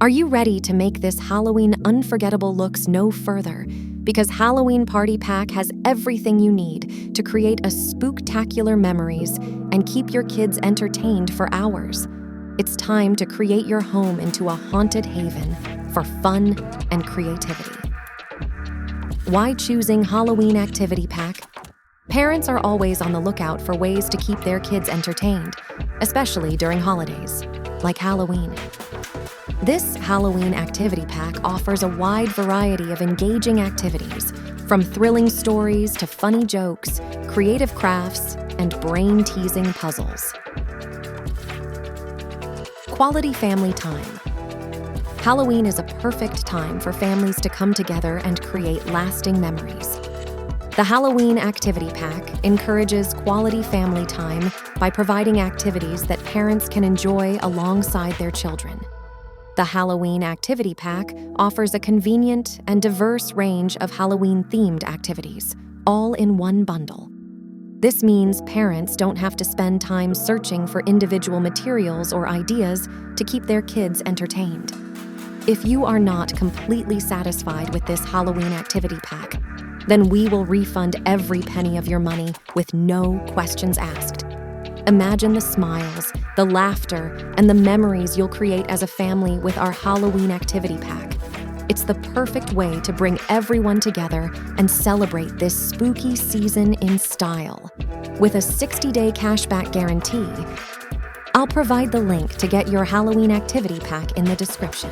Are you ready to make this Halloween unforgettable looks no further? Because Halloween Party Pack has everything you need to create a spook-tacular memories and keep your kids entertained for hours. It's time to create your home into a haunted haven for fun and creativity. Why choosing Halloween Activity Pack? Parents are always on the lookout for ways to keep their kids entertained, especially during holidays, like Halloween. This Halloween Activity Pack offers a wide variety of engaging activities, from thrilling stories to funny jokes, creative crafts, and brain-teasing puzzles. Quality family time. Halloween is a perfect time for families to come together and create lasting memories. The Halloween Activity Pack encourages quality family time by providing activities that parents can enjoy alongside their children. The Halloween Activity Pack offers a convenient and diverse range of Halloween-themed activities, all in one bundle. This means parents don't have to spend time searching for individual materials or ideas to keep their kids entertained. If you are not completely satisfied with this Halloween Activity Pack, then we will refund every penny of your money with no questions asked. Imagine the smiles, the laughter, and the memories you'll create as a family with our Halloween Activity Pack. It's the perfect way to bring everyone together and celebrate this spooky season in style. With a 60-day cashback guarantee, I'll provide the link to get your Halloween Activity Pack in the description.